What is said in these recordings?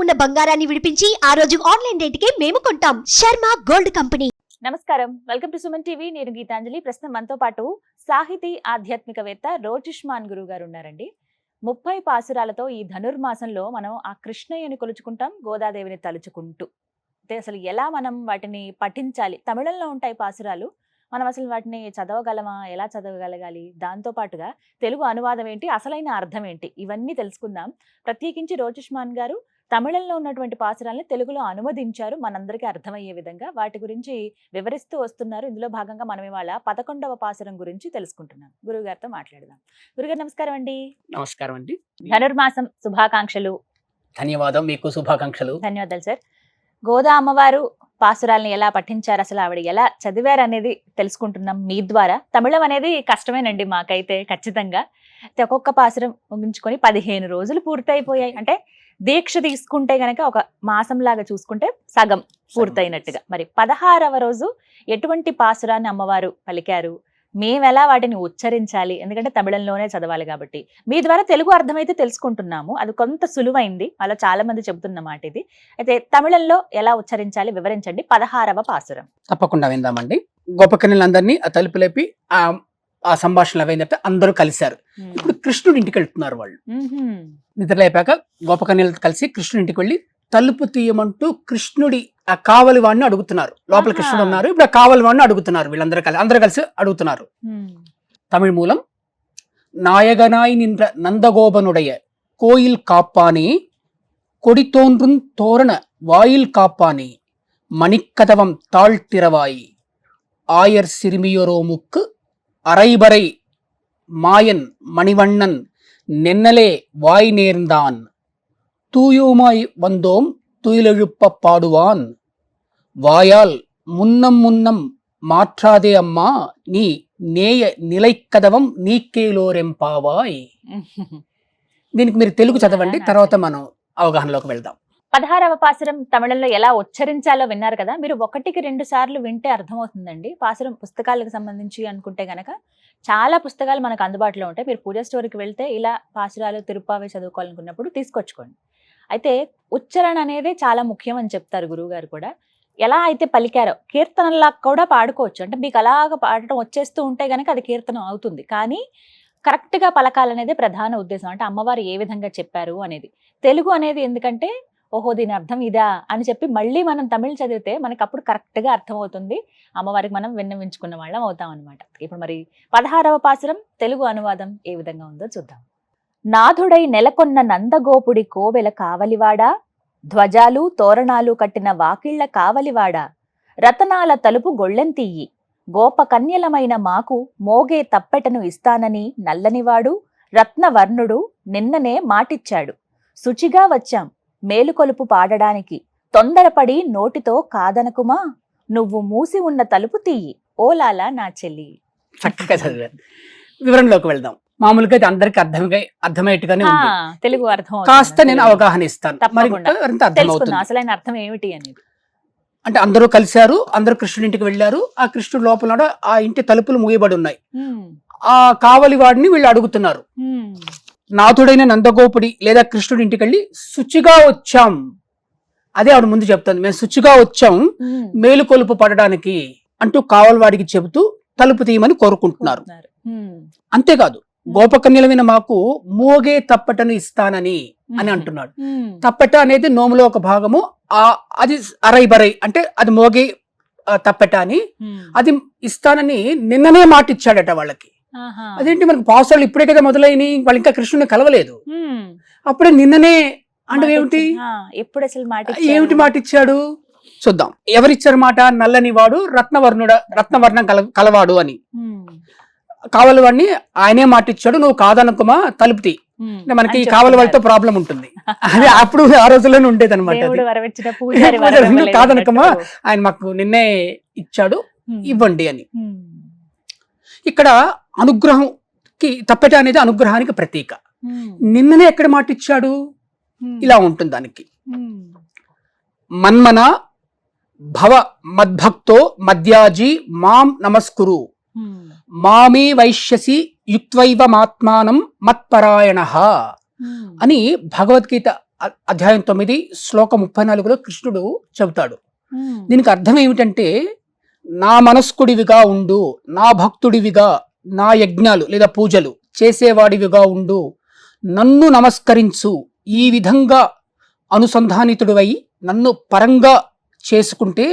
ఉన్న బంగారాన్ని విడిపించి ఆ రోజు ఆన్లైన్ రేటుకే మేము కొంటాం. Sharma gold company. నమస్కారం, వెల్కమ్ టు సుమన్ టీవీ. నేను గీతాంజలి. ప్రస్తుతం మనతో పాటు సాహితీ ఆధ్యాత్మికవేత్త రోజిష్మాన్ గురువు గారు ఉన్నారండి. 30 పాసురాలతో ఈ ధనుర్మాసంలో మనం ఆ కృష్ణయ్యని కొలుచుకుంటాం, గోదాదేవిని తలుచుకుంటూ. అంటే అసలు ఎలా మనం వాటిని పఠించాలి? తమిళంలో ఉంటాయి పాసురాలు, మనం అసలు వాటిని చదవగలమా, ఎలా చదవగలగాలి, దాంతో పాటుగా తెలుగు అనువాదం ఏంటి, అసలైన అర్థం ఏంటి, ఇవన్నీ తెలుసుకుందాం. ప్రత్యేకించి రోజిష్మాన్ గారు తమిళంలో ఉన్నటువంటి పాసురాలను తెలుగులో అనువదించారు, మనందరికీ అర్థమయ్యే విధంగా. వాటి గురించి వివరిస్తూ వస్తున్నారు. ఇందులో భాగంగా మనం ఇవాళ 11వ పాసురం గురించి తెలుసుకుంటున్నాం. గురువు గారితో మాట్లాడదాం. గురుగారు నమస్కారం అండి. నమస్కారం అండి. ధనుర్మాసం శుభాకాంక్షలు. ధన్యవాదం, మీకు శుభాకాంక్షలు. ధన్యవాదాలు సార్. గోదా అమ్మవారు పాసురాలను ఎలా పఠించారు, అసలు ఆవిడ ఎలా చదివారు అనేది తెలుసుకుంటున్నాం మీ ద్వారా. తమిళం అనేది కష్టమేనండి మాకైతే ఖచ్చితంగా. ఒక్కొక్క పాసురం ముగించుకొని 15 రోజులు పూర్తయిపోయాయి. అంటే దీక్ష తీసుకుంటే గనక ఒక మాసంలాగా చూసుకుంటే సగం పూర్తయినట్టుగా. మరి 16వ రోజు ఎటువంటి పాసురాన్ని అమ్మవారు పలికారు, మేమెలా వాటిని ఉచ్చరించాలి, ఎందుకంటే తమిళంలోనే చదవాలి కాబట్టి మీ ద్వారా తెలుగు అర్థమైతే తెలుసుకుంటున్నాము. అది కొంత సులువైంది, అలా చాలా మంది చెబుతున్న మాట ఇది. అయితే తమిళంలో ఎలా ఉచ్చరించాలి వివరించండి. 16వ పాసురం. తప్పకుండా విందామండి. గోపకన్యలందరినీ ఆ తలుపు లేపి ఆ సంభాషణ అవైందంటే అందరూ కలిశారు. ఇప్పుడు కృష్ణుడి ఇంటికి వెళ్తున్నారు వాళ్ళు. నిద్రలేపాక గోపకన్యలతో కలిసి కృష్ణుడి ఇంటికి వెళ్ళి తలుపు తీయమంటూ కృష్ణుడి ఆ కావలి వాడిని అడుగుతున్నారు. లోపల కృష్ణుడు ఉన్నారు, ఇప్పుడు ఆ కావలి వాడిని అడుగుతున్నారు. అందరూ కలిసి అడుగుతున్నారు. తమిళ మూలం నాయగనాయ్ నిன்ற నందగోపనుடைய கோயில் காப்பானே கொடி தோன்றும் தோரண வாயில் காப்பானே மணிக்கதவம் தாழ்த்திரவாய் ஆயர் சிறுமியரோமுக்கு அரைபறை மாயன் மணிவண்ணன் நென்னலே வாய் நேர்ந்தான் தூயோமாய் வந்தோம் துயிலெழுப்ப பாடுவான் வாயால் முன்னம் முன்னம் மாற்றாதே అమ్మా నీ నేయ నిలైకదవం నీకేలోరెంపావాయ్. దీనికి మీరు తెలుగు చదవండి, తర్వాత మనం అవగాహనలోకి వెళ్దాం. 16వ పాసురం తమిళంలో ఎలా ఉచ్చరించాలో విన్నారు కదా. మీరు 1కి 2 సార్లు వింటే అర్థమవుతుందండి. పాసురం పుస్తకాలకు సంబంధించి అనుకుంటే గనక చాలా పుస్తకాలు మనకు అందుబాటులో ఉంటాయి. మీరు పూజా స్టోర్కి వెళ్తే ఇలా పాసురాలు తిరుప్పావే చదువుకోవాలనుకున్నప్పుడు తీసుకొచ్చుకోండి. అయితే ఉచ్చరణ అనేది చాలా ముఖ్యం అని చెప్తారు గురువు గారు కూడా. ఎలా అయితే పలికారో కీర్తనలా కూడా పాడుకోవచ్చు. అంటే మీకు అలాగ పాడటం వచ్చేస్తూ ఉంటే గనక అది కీర్తనం అవుతుంది. కానీ కరెక్ట్గా పలకాలనేది ప్రధాన ఉద్దేశం. అంటే అమ్మవారు ఏ విధంగా చెప్పారు అనేది. తెలుగు అనేది ఎందుకంటే ఓహో దీని అర్థం ఇదా అని చెప్పి మళ్ళీ మనం తమిళ్ చదివితే మనకి అప్పుడు కరెక్ట్గా అర్థమవుతుంది. అమ్మవారికి మనం విన్నవించుకున్న వాళ్ళం అవుతాం అనమాట. ఇప్పుడు మరి 16వ పాసురం తెలుగు అనువాదం ఏ విధంగా ఉందో చూద్దాం. నాథుడై నెలకొన్న నందగోపుడి కోవెల కావలివాడా, ధ్వజాలు తోరణాలు కట్టిన వాకిళ్ల కావలివాడా, రతనాల తలుపు గొళ్ళెంతీయి, గోపకన్యలమైన మాకు మోగే తప్పెటను ఇస్తానని నల్లనివాడు రత్నవర్ణుడు నిన్ననే మాటిచ్చాడు, శుచిగా వచ్చాం మేలుకొలుపు పాడడానికి, తొందరపడి నోటితో కాదనకుమా, నువ్వు మూసి ఉన్న తలుపు తీయి ఓలాలా నా చెల్లి. చక్కగా చదివారు. వివరంలోకి వెళ్దాం. మామూలుగా అయితే అందరికి అర్థమయ్యేట్టుగానే ఉంది. తెలుగు అర్థం కాస్త నేను అవగాహన ఇస్తాను, అసలైన అర్థం ఏమిటి అనేది. అంటే అందరూ కలిశారు, అందరూ కృష్ణుడి ఇంటికి వెళ్ళారు. ఆ కృష్ణుడు లోపల ఆ ఇంటి తలుపులు మూయబడి ఉన్నాయి. ఆ కావలి వాడిని వీళ్ళు అడుగుతున్నారు. నాథుడైన నందగోపుడి లేదా కృష్ణుడి ఇంటికి వెళ్ళి శుచిగా వచ్చాం, అదే ఆవిడ ముందు చెప్తుంది, మేము శుచిగా వచ్చాం మేలుకొలుపు పడడానికి అంటూ కావలివాడికి చెబుతూ తలుపు తీయమని కోరుకుంటున్నారు. అంతేకాదు గోపకన్యలమైన మాకు మోగే తప్పటను ఇస్తానని అని అంటున్నాడు. తప్పెట అనేది నోములో ఒక భాగము. అది అరైబరై అంటే అది మోగే తప్పెట అని, అది ఇస్తానని నిన్ననే మాట ఇచ్చాడట వాళ్ళకి. అదేంటి మనకు పాసురాలు ఇప్పుడే కదా మొదలైనవి, వాళ్ళు ఇంకా కృష్ణుని కలవలేదు, అప్పుడే నిన్ననే అంటే ఏమిటి, ఎప్పుడు అసలు ఏమిటి మాట ఇచ్చాడు చూద్దాం. ఎవరిచ్చారు మాట? నల్లని వాడు రత్నవర్ణం కలవాడు అని కావలి వాడిని ఆయనే మాట ఇచ్చాడు, నువ్వు కాదనుకుమా తలుపుతి. మనకి కావలి వాళ్ళతో ప్రాబ్లం ఉంటుంది, అది అప్పుడు ఆ రోజుల్లోనే ఉండేది అనమాట. కాదనుకమా ఆయన మాకు నిన్నే ఇచ్చాడు, ఇవ్వండి అని. ఇక్కడ అనుగ్రహంకి తప్పెట అనేది అనుగ్రహానికి ప్రతీక. నిన్ననే ఎక్కడ మాట ఇచ్చాడు, ఇలా ఉంటుంది దానికి. మన్మన భవ మద్భక్తో మద్యాజీ మాం నమస్కురు మామీ వైశ్యసి యుక్త్వైవ మాత్మానం మత్పరాయణ అని భగవద్గీత అధ్యాయం 9 శ్లోకం 34లో కృష్ణుడు చెబుతాడు. ఉమ్, దీనికి అర్థం ఏమిటంటే, నా మనస్కుడివిగా ఉండు, నా భక్తుడివిగా, నా యజ్ఞాలు లేదా పూజలు చేసేవాడివిగా ఉండు, నన్ను నమస్కరించు, ఈ విధంగా అనుసంధానితుడివై నన్ను పరంగా చేసుకుంటే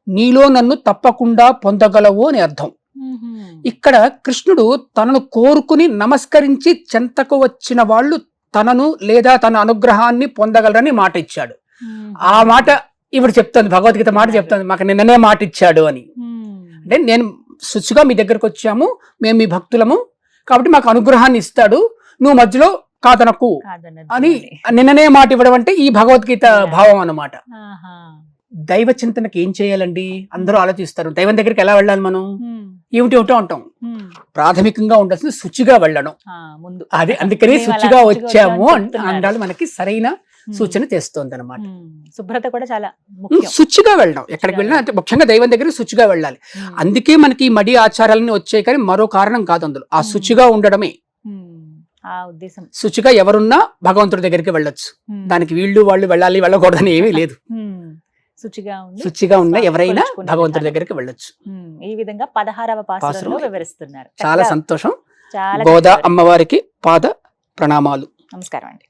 నీలో నన్ను తప్పకుండా పొందగలవు అని అర్థం. ఉహుం, ఇక్కడ కృష్ణుడు తనను కోరుకుని నమస్కరించి చెంతకు వచ్చిన వాళ్ళు తనను లేదా తన అనుగ్రహాన్ని పొందగలరని మాట ఇచ్చాడు. ఉమ్, ఆ మాట ఇప్పుడు చెప్తుంది, భగవద్గీత మాట చెప్తుంది, మాకు నిన్ననే మాట ఇచ్చాడు అని. ఉమ్, అంటే నేను శుచిగా మీ దగ్గరకు వచ్చాము, మేము మీ భక్తులము కాబట్టి మాకు అనుగ్రహాన్ని ఇస్తాడు, నువ్వు మధ్యలో కాదనకు కాదన్నది అని అది. నిన్ననే మాట ఇవ్వడం అంటే ఈ భగవద్గీత భావం అన్నమాట. ఆహా, దైవ చింతనకి ఏం చేయాలండి? అందరూ ఆలోచిస్తారు, దైవం దగ్గరికి ఎలా వెళ్ళాలి మనం? ఉమ్, ఏమిటో అంటాం. ఉమ్, ప్రాథమికంగా ఉండాల్సింది శుచిగా వెళ్ళడం. ఆ, ముందు అదే అందుకని మేము అలా శుచిగా శుచిగా వచ్చాము వచ్చామని చెప్తున్నారు. అండాలి మనకి సరైన ఉమ్, సూచన చేస్తోంది అనమాట. ఉమ్, శుభ్రత కూడా చాలా ముఖ్యం. శుచిగా వెళ్ళడం, ఎక్కడికి వెళ్ళినా అంటే ముఖ్యంగా దైవం దగ్గర శుచిగా వెళ్ళాలి. ఉమ్, అందుకే మనకి ఈ మడి ఆచారాలన్నీ వచ్చాయి, కానీ మరో కారణం కాదు అందులో. ఆ శుచిగా ఉండడమే. ఉమ్, ఆ ఉద్దేశం. శుచిగా ఎవరున్నా భగవంతుడి దగ్గరికి వెళ్ళొచ్చు. ఉమ్, దానికి వీళ్ళు వాళ్ళు వెళ్ళాలి వెళ్ళకూడదని ఏమీ లేదు. ఉమ్, శుచిగా ఉండి శుచిగా ఉన్న స్వామిని ఎవరైనా కొలుచుకునే భగవంతుడి విధానం. దగ్గరికి వెళ్ళొచ్చు. ఉమ్, ఈ విధంగా 16వ పాసురంలో పాసురంలో వివరిస్తున్నారు. చాలా చక్కగా, సంతోషం. చాలా గోదా చక్కగా. అమ్మవారికి పాద ప్రణామాలు. నమస్కారం అండి.